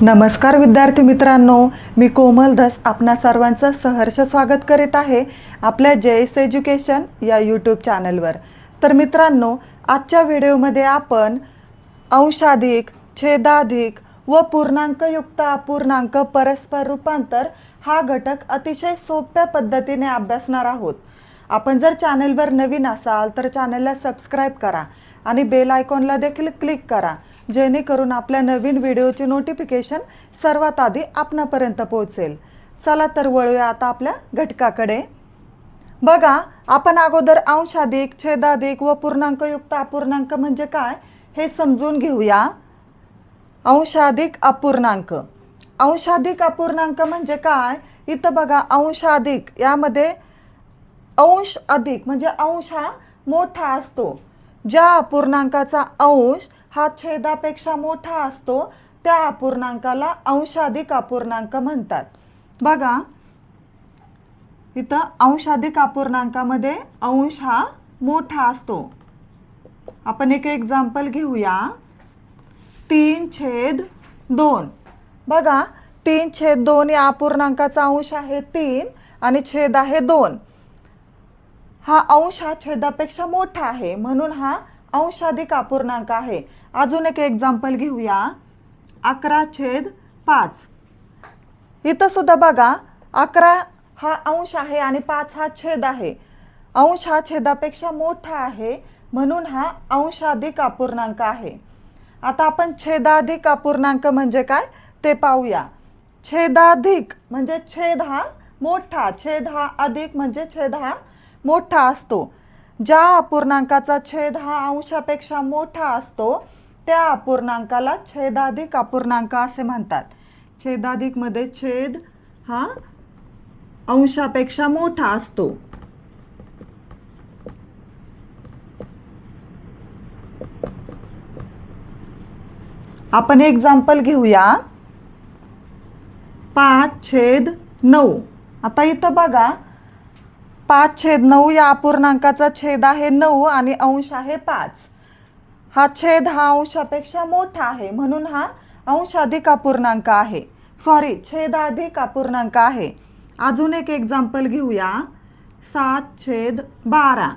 नमस्कार विद्यार्थी मित्रांनो, मी कोमल धस आपणा सर्वांचं सहर्ष स्वागत करीत आहे आपल्या जेएस एज्युकेशन या यूट्यूब चॅनलवर। तर मित्रांनो, आजच्या व्हिडिओमध्ये आपण अंशाधिक, छेदाधिक व पूर्णांकयुक्त अपूर्णांक परस्पर रूपांतर हा घटक अतिशय सोप्या पद्धतीने अभ्यासणार आहोत। आपण जर चॅनलवर नवीन असाल तर चॅनलला सबस्क्राइब करा आणि बेल आयकॉनला देखील क्लिक करा, जेणेकरून आपल्या नवीन व्हिडिओची नोटिफिकेशन सर्वात आधी आपणापर्यंत पोहोचेल। चला तर वळूया आता आपल्या घटकाकडे। बघा, आपण अगोदर अंशाधिक, छेदाधिक व पूर्णांकयुक्त अपूर्णांक म्हणजे काय हे समजून घेऊया। अंशाधिक अपूर्णांक, अंशाधिक अपूर्णांक म्हणजे काय? इथं बघा, अंशाधिक यामध्ये अंश अधिक म्हणजे अंश हा मोठा असतो। ज्या अपूर्णांकाचा अंश हा छेदापेक्षा मोठा असतो त्या अपूर्णांकाला अंशाधिक अपूर्णांक म्हणतात। बघा, इथं अंशाधिक अपूर्णांकामध्ये अंश हा मोठा असतो। आपण एक एक्झाम्पल घेऊया, 3/2। बघा, 3/2 या अपूर्णांकाचा अंश आहे 3 आणि छेद आहे 2। हा अंश हा छेदापेक्षा मोठा आहे म्हणून हा अंशाधिक अपूर्णांक आहे। अजून एक एक्झाम्पल घेऊया, 11/5। इथं सुद्धा बघा, 11 हा अंश आहे आणि 5 हा छेद आहे। अंश हा छेदापेक्षा मोठा आहे म्हणून हा अंशाधिक अपूर्णांक आहे। आता आपण छेदाधिक अपूर्णांक म्हणजे काय ते पाहूया। छेदाधिक म्हणजे छेद हा मोठा, छेद हा अधिक म्हणजे छेद हा मोठा असतो। ज्या अपूर्णांकाचा छेद हा अंशापेक्षा मोठा असतो त्या अपूर्णांकाला छेदाधिक अपूर्णांक असे म्हणतात। छेदाधिक मध्ये छेद हा अंशापेक्षा मोठा असतो। आपण एक्झाम्पल घेऊया, 5/9। आता इथं बघा, 5/9 या अपूर्णांकाचा छेद आहे 9 आणि अंश आहे 5। हा छेद हा अंशापेक्षा मोठा आहे म्हणून हा अंशाधिक अपूर्णांक आहे, छेदाधिक अपूर्णांक आहे। अजून एक एक्झाम्पल घेऊया, 7/12।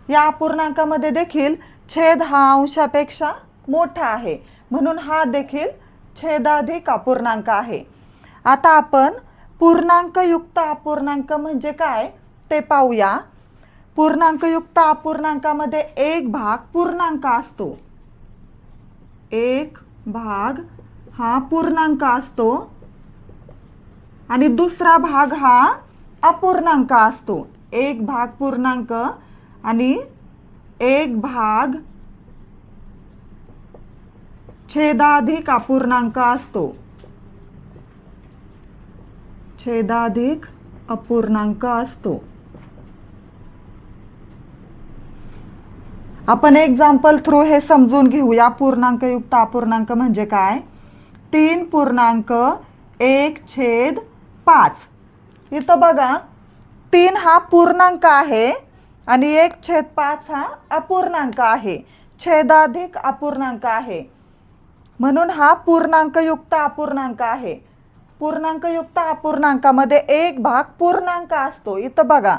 या अपूर्णांकामध्ये देखील छेद हा अंशापेक्षा मोठा आहे म्हणून हा देखील छेदाधिक अपूर्णांक आहे। आता आपण पूर्णांकयुक्त अपूर्णांक म्हणजे काय ते पाहूया। पूर्णांकयुक्त अपूर्णांकामध्ये एक भाग पूर्णांक असतो, एक भाग हा पूर्णांक असतो आणि दुसरा भाग हा अपूर्णांक असतो। एक भाग पूर्णांक आणि एक भाग छेदाधिक अपूर्णांक असतो, छेदाधिक अपूर्णांक असतो। आपण एक्झाम्पल थ्रू हे समजून घेऊया। पूर्णांकयुक्त अपूर्णांक म्हणजे काय? 3.1/5। इथं बघा, 3 हा पूर्णांक आहे आणि 1/5 हा अपूर्णांक आहे, छेदाधिक अपूर्णांक आहे म्हणून हा पूर्णांकयुक्त अपूर्णांक आहे। पूर्णांकयुक्त अपूर्णांकामध्ये एक भाग पूर्णांक असतो। इथं बघा,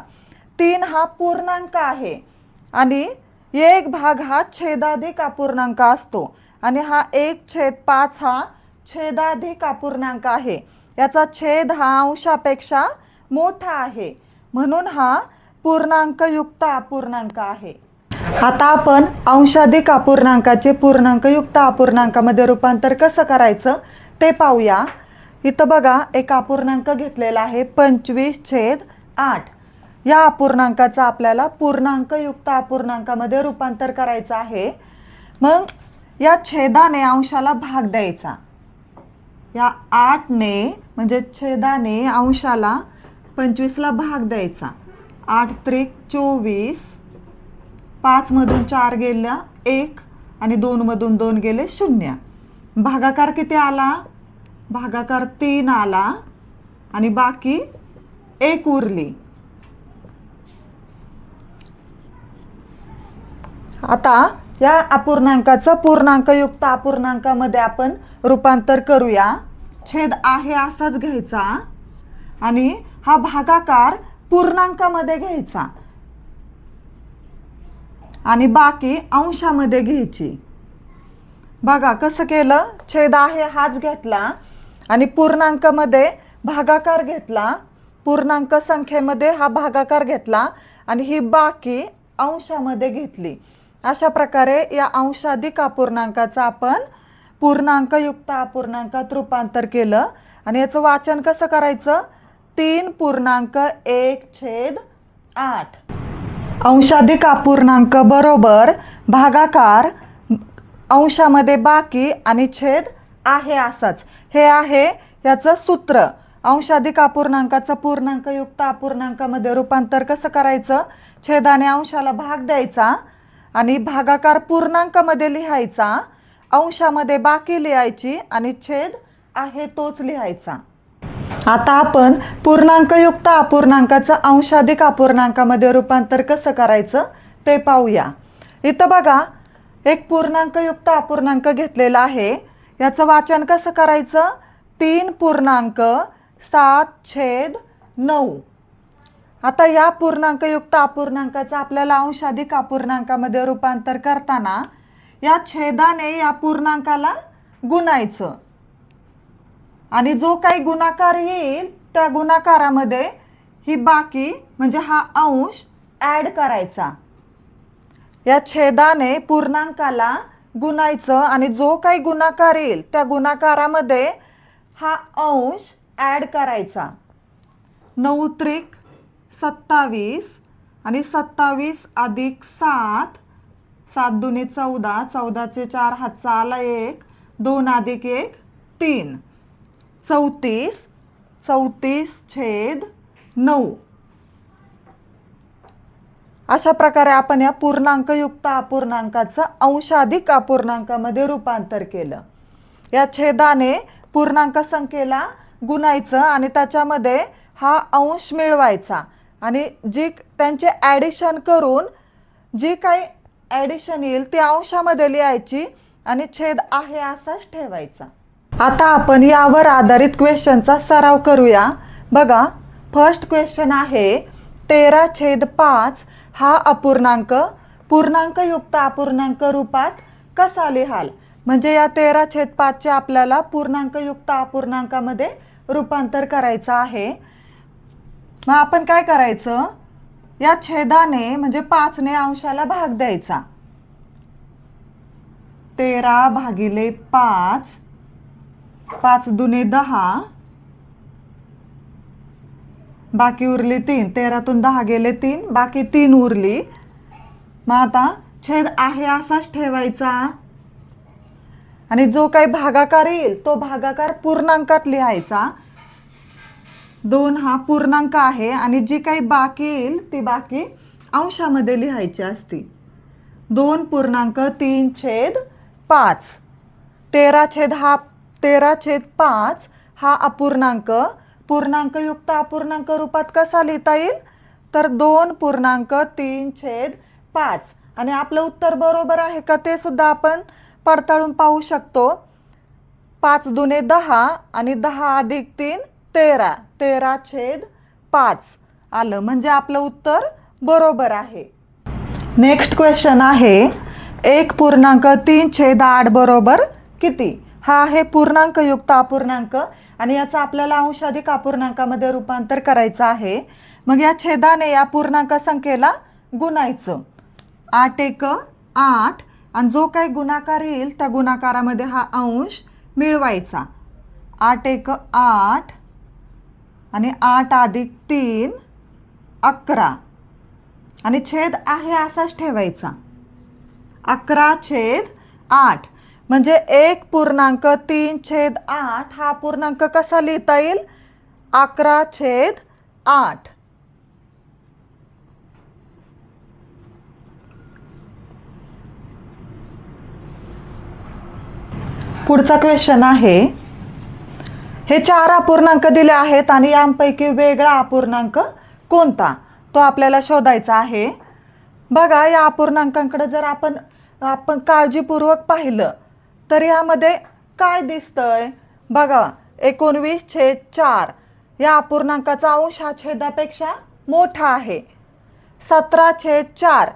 3 हा पूर्णांक आहे आणि एक भाग हा छेदाधिक अपूर्णांक असतो आणि हा 1/5 हा छेदाधिक अपूर्णांक आहे। याचा छेद हा अंशापेक्षा मोठा आहे म्हणून हा पूर्णांकयुक्त अपूर्णांक आहे। आता आपण अंशाधिक अपूर्णांकाचे पूर्णांकयुक्त अपूर्णांकामध्ये रूपांतर कसं करायचं ते पाहूया। इथं बघा, एक अपूर्णांक घेतलेला आहे 25/8। या अपूर्णांकाचा आपल्याला पूर्णांकयुक्त अपूर्णांकामध्ये रूपांतर करायचं आहे। मग या छेदाने अंशाला भाग द्यायचा, या 8ने म्हणजे छेदाने अंशाला 25ला भाग द्यायचा। 8×3 = 24, 5 मधून 4 गेल्या 1 आणि 2 मधून 2 गेले 0। भागाकार किती आला? भागाकार 3 आला आणि बाकी 1 उरली। आता या अपूर्णांकाचं पूर्णांकयुक्त अपूर्णांकामध्ये आपण रूपांतर करूया। छेद आहे असाच घ्यायचा आणि हा भागाकार पूर्णांकामध्ये घ्यायचा आणि बाकी अंशामध्ये घ्यायची. बघा कसं केलं, छेद आहे हाच घेतला आणि पूर्णांकामध्ये भागाकार घेतला, पूर्णांक संख्येमध्ये हा भागाकार घेतला आणि ही बाकी अंशामध्ये घेतली. अशा प्रकारे या अंशाधिक अपूर्णांकाचं आपण पूर्णांकयुक्त अपूर्णांकात रूपांतर केलं. आणि याचं वाचन कसं करायचं, 3.1/8 अंशाधिक अपूर्णांक बरोबर भागाकार अंशामध्ये बाकी आणि छेद आहे असाच. हे आहे याचं सूत्र. अंशाधिक अपूर्णांकाचं पूर्णांकयुक्त अपूर्णांकामध्ये रूपांतर कसं करायचं, छेदाने अंशाला भाग द्यायचा आणि भागाकार पूर्णांकामध्ये लिहायचा, अंशामध्ये बाकी लिहायची आणि छेद आहे तोच लिहायचा. आता आपण पूर्णांकयुक्त अपूर्णांकाचं अंशाधिक अपूर्णांकामध्ये रूपांतर कसं करायचं ते पाहूया. इथं बघा एक पूर्णांकयुक्त अपूर्णांक घेतलेला आहे. याचं वाचन कसं करायचं, 3.7/9. आता या पूर्णांकयुक्त अपूर्णांकाचं आपल्याला अंशाधिक अपूर्णांकामध्ये रूपांतर करताना या छेदाने या पूर्णांकाला गुणायचं आणि जो काही गुणाकार येईल त्या गुणाकारामध्ये ही बाकी म्हणजे हा अंश ॲड करायचा. या छेदाने पूर्णांकाला गुणायचं आणि जो काही गुणाकार येईल त्या गुणाकारामध्ये हा अंश ॲड करायचा. 9×3=27 आणि 27 + 7, 7 दुनी 14, 14चे 4 हातचा आला 1, 2 + 1 3, 34, 34/9. अशा प्रकारे आपण या पूर्णांकयुक्त अपूर्णांकाचं अंशाधिक अपूर्णांकामध्ये रूपांतर केलं. या छेदाने पूर्णांक संख्येला गुणायचं आणि त्याच्यामध्ये हा अंश मिळवायचा आणि जी त्यांचे ॲडिशन करून जी काही ॲडिशन येईल ती अंशामध्ये लिहायची आणि छेद आहे असाच ठेवायचा. आता आपण यावर आधारित क्वेश्चनचा सराव करूया. बघा फर्स्ट क्वेश्चन आहे 13/5 हा अपूर्णांक पूर्णांकयुक्त अपूर्णांक रूपात कसा लिहाल. म्हणजे या 13/5 चे आपल्याला पूर्णांकयुक्त अपूर्णांकामध्ये रूपांतर करायचं आहे. मग आपण काय करायचं, या छेदाने म्हणजे 5 ने अंशाला भाग द्यायचा. 13/5, 5 दुने 10, बाकी उरली 3. 13तून 10 गेले 3, बाकी 3 उरली. मग आता छेद आहे असाच ठेवायचा आणि जो काही भागाकार येईल तो भागाकार पूर्णांकात लिहायचा. 2 हा पूर्णांक आहे आणि जी काही बाकी येईल ती बाकी अंशामध्ये लिहायची असती. 2.3/5. 13/5 हा अपूर्णांक पूर्णांकयुक्त अपूर्णांक रूपात कसा लिहिता येईल तर 2.3/5. आणि आपलं उत्तर बरोबर आहे का ते सुद्धा आपण पडताळून पाहू शकतो. 5 दुने 10 आणि 10 + 3 13, 13/5 आलं. म्हणजे आपलं उत्तर बरोबर आहे. नेक्स्ट क्वेश्चन आहे 1.3/8 बरोबर किती. हा आहे पूर्णांकयुक्त अपूर्णांक आणि याचा आपल्याला अंशाधिक अपूर्णांकामध्ये रूपांतर करायचं आहे. मग या छेदाने या पूर्णांक संख्येला गुणायचं. 8×1=8 आणि जो काही गुणाकार येईल त्या गुणाकारामध्ये हा अंश मिळवायचा. 8×1=8 आणि 8 + 3 11 आणि छेद आहे असाच ठेवायचा. 11/8 म्हणजे 1.3/8 हा पूर्णांक कसा लिहिता येईल 11/8. पुढचा क्वेश्चन आहे हे 4 अपूर्णांक दिले आहेत आणि यांपैकी वेगळा अपूर्णांक कोणता तो आपल्याला शोधायचा आहे. बघा या अपूर्णांकांकडे जर आपण काळजीपूर्वक पाहिलं तर यामध्ये काय दिसतंय. बघा 19/4 या अपूर्णांकाचा अंश हा छेदापेक्षा मोठा आहे. 17/4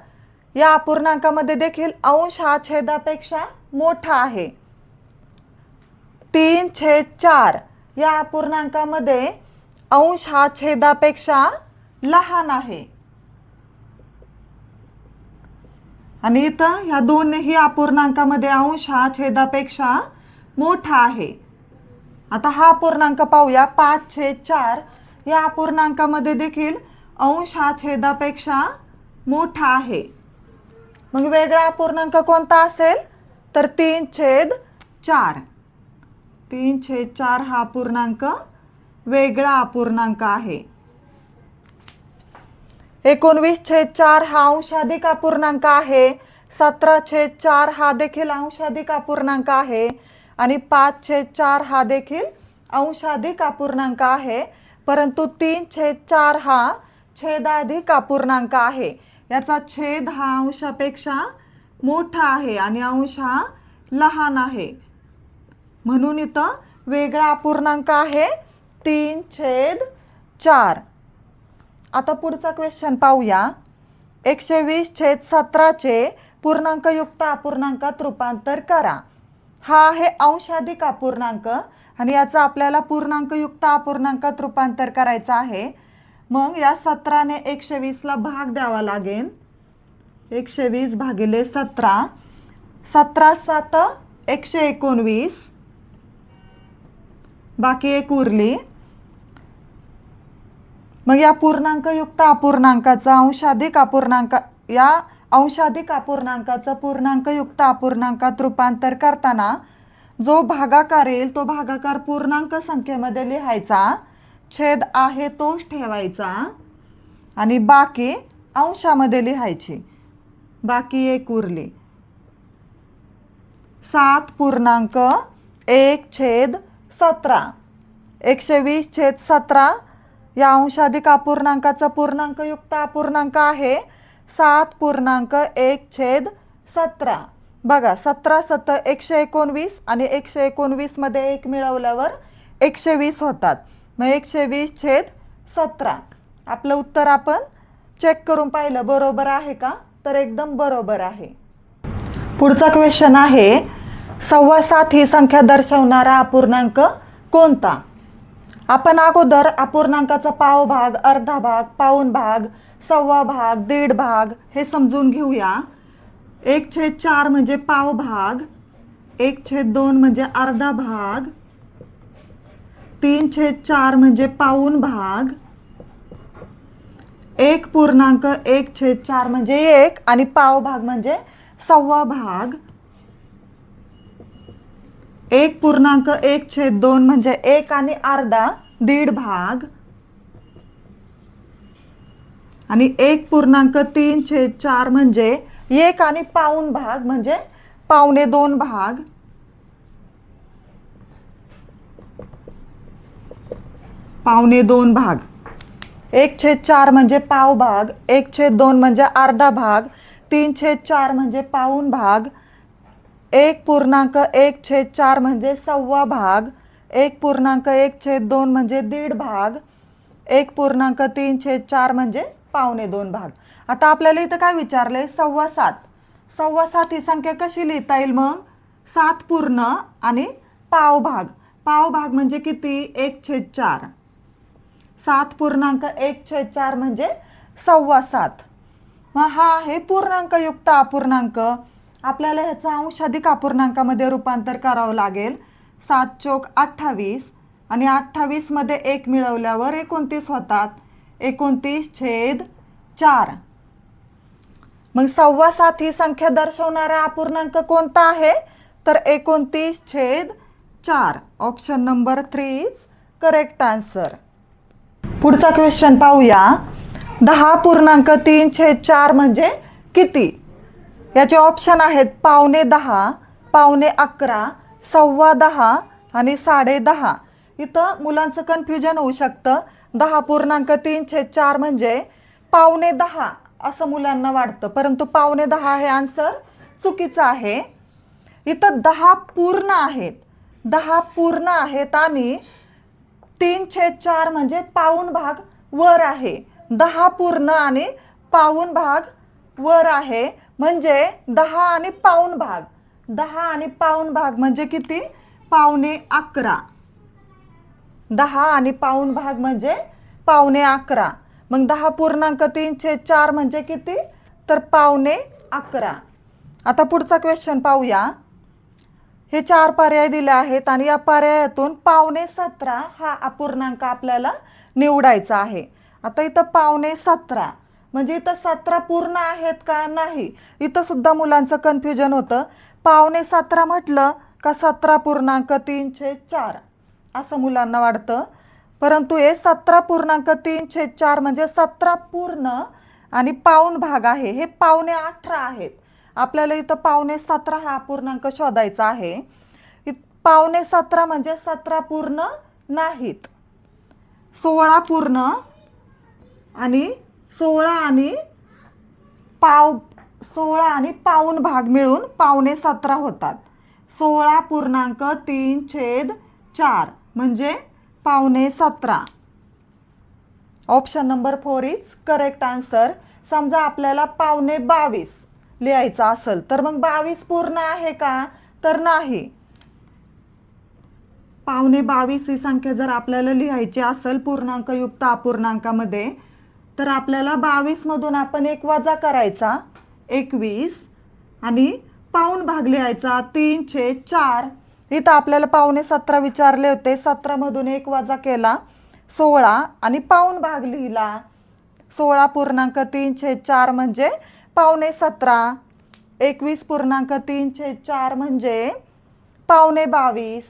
या अपूर्णांकामध्ये देखील अंश हा छेदापेक्षा मोठा आहे. 3/4 या अपूर्णांकामध्ये अंश हा छेदापेक्षा लहान आहे. आणि इथं ह्या दोन्ही अपूर्णांकामध्ये अंश हा छेदापेक्षा मोठा आहे. आता हा अपूर्णांक पाहूया. 5/4 या अपूर्णांकामध्ये देखील अंश हा छेदापेक्षा मोठा आहे. मग वेगळा अपूर्णांक कोणता असेल तर 3/4. 3/4 हा अपूर्णांक वेगळा अपूर्णांक आहे. 19/4 हा अंशाधिक अपूर्णांक आहे. 17/4 हा देखील अंशाधिक अपूर्णांक आहे. आणि 5/4 हा देखील अंशाधिक अपूर्णांक आहे. परंतु 3/4 हा छेदाधिक अपूर्णांक आहे. याचा छेद हा अंशापेक्षा मोठा आहे आणि अंश हा लहान आहे. म्हणून इथं वेगळा अपूर्णांक आहे 3/4. आता पुढचा क्वेश्चन पाहूया. 120/17 चे पूर्णांकयुक्त अपूर्णांकात रूपांतर करा. हा आहे अंशाधिक अपूर्णांक आणि याचा आपल्याला पूर्णांकयुक्त अपूर्णांकात रूपांतर करायचं आहे. मग या 17 ने 120 ला भाग द्यावा लागेल. 120 भागिले 17. 17×7 119. बाकी एक उरली. मग या पूर्णांकयुक्त अपूर्णांकाचा अंशाधिक अपूर्णांक या अंशाधिक अपूर्णांकाचं पूर्णांकयुक्त अपूर्णांकात रूपांतर करताना जो भागाकार येईल तो भागाकार पूर्णांक संख्येमध्ये लिहायचा. छेद आहे तोच ठेवायचा आणि बाकी अंशामध्ये लिहायची. बाकी एक उरली. 7.1/17. 120/17 या अंशाधिक अपूर्णांकाचा पूर्णांकयुक्त अपूर्णांक आहे 7.1/17. बघा 17×7 119 आणि 119 मध्ये 1 मिळवल्यावर 120 होतात. मग 120/17. आपलं उत्तर आपण चेक करून पाहिलं बरोबर आहे का तर एकदम बरोबर आहे. पुढचा क्वेश्चन आहे 7.25 ही संख्या दर्शवणारा अपूर्णांक कोणता. आपण अगोदर अपूर्णांकाचा पाव भाग, अर्धा भाग, पाऊण भाग, सव्वा भाग, दीड भाग हे समजून घेऊया. 1/4 म्हणजे पाव भाग, 1/2 म्हणजे अर्धा भाग, 3/4 म्हणजे पाऊण भाग, 1.1/4 म्हणजे 1 आणि पाव भाग म्हणजे सव्वा भाग, 1.1/2 म्हणजे 1 आणि अर्धा दीड भाग आणि 1.3/4 म्हणजे 1 आणि पाऊण भाग म्हणजे 1.25 भाग. पावणे 2 भाग. 1/4 म्हणजे पाव भाग, 1/2 म्हणजे अर्धा भाग, 3/4 म्हणजे पाऊण भाग, 1.1/4 म्हणजे सव्वा भाग, 1.1/2 म्हणजे दीड भाग, 1.3/4 म्हणजे 1.25 भाग. आता आपल्याला इथं काय विचारलंय 7.25. 7.25 ही संख्या कशी लिहिता येईल मग 7 पूर्ण आणि पाव भाग. पाव भाग म्हणजे किती 1/4. 7.1/4 म्हणजे 7.25. मग हा आहे पूर्णांकयुक्त अपूर्णांक. आपल्याला ह्याचा अंशाधिक अपूर्णांकामध्ये रूपांतर करावं लागेल. 7×4 = 28 आणि 28 मध्ये 1 मिळवल्यावर 29 होतात. 29/4. मग 7.25 ही संख्या दर्शवणारा अपूर्णांक कोणता आहे तर 29/4. Option number 3 is correct answer. पुढचा क्वेश्चन पाहूया. 10.3/4 म्हणजे किती. याचे ऑप्शन आहेत 9:15, 9:11, 10:15 आणि 10:30. इथं मुलांचं कन्फ्युजन होऊ शकतं. 10.3/4 म्हणजे 9:15 असं मुलांना वाटतं, परंतु 9:15 हे आन्सर चुकीचं आहे. इथं 10 पूर्ण आहेत. 10 पूर्ण आहेत आणि 3/4 म्हणजे पाऊण भाग वर आहे. 10 पूर्ण आणि पाऊण भाग वर आहे म्हणजे 10 आणि पाऊण भाग. 10 आणि पाऊण भाग म्हणजे किती? 11:15. 10 आणि पाऊण भाग म्हणजे 11:15. मग 10.3/4 म्हणजे किती? तर 11:15. आता पुढचा क्वेश्चन पाहूया. हे 4 पर्याय दिले आहेत आणि या पर्यायातून 17.5 हा अपूर्णांक आपल्याला निवडायचा आहे. आता इथं 17.5 म्हणजे इथं 17 पूर्ण आहेत का? नाही. इथं सुद्धा मुलांचं कन्फ्युजन होतं. 17.5 म्हटलं का 17.4 असं मुलांना वाटतं, परंतु हे 17.3/4 म्हणजे 17 पूर्ण आणि पाऊण भाग आहे. हे 17.5 आहेत. आपल्याला इथं 17.5 हा अपूर्णांक शोधायचा आहे. 17.5 म्हणजे 17 पूर्ण नाहीत. 16 पूर्ण आणि 16 आणि पाऊण भाग मिळून 17.5 होतात. 16.3/4 म्हणजे 17.5. Option number 4 is correct answer. समजा आपल्याला 22.5 लिहायचं असेल तर मग 22 पूर्ण आहे का? तर नाही. 22.5 ही संख्या जर आपल्याला लिहायची असेल पूर्णांकयुक्त अपूर्णांकामध्ये तर आपल्याला 22 मधून आपण 1 वजा करायचा 21 आणि पाऊण भाग लिहायचा 3/4. इथं आपल्याला 17.5 विचारले होते. 17 मधून 1 वजा केला 16 आणि पाऊण भाग लिहिला. 16.3/4 म्हणजे 17.5. 21.3/4 म्हणजे 22.5.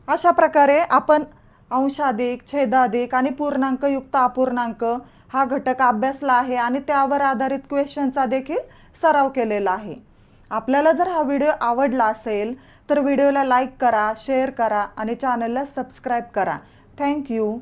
अशा प्रकारे आपण अंशाधिक, छेदाधिक आणि पूर्णांकयुक्त अपूर्णांक हा घटक अभ्यासला आहे आणि त्यावर आधारित क्वेश्चनचा देखील सराव केलेला आहे. आपल्याला जर हा व्हिडिओ आवडला असेल तर व्हिडिओला लाईक करा, शेअर करा आणि चॅनलला सबस्क्राईब करा. थँक्यू.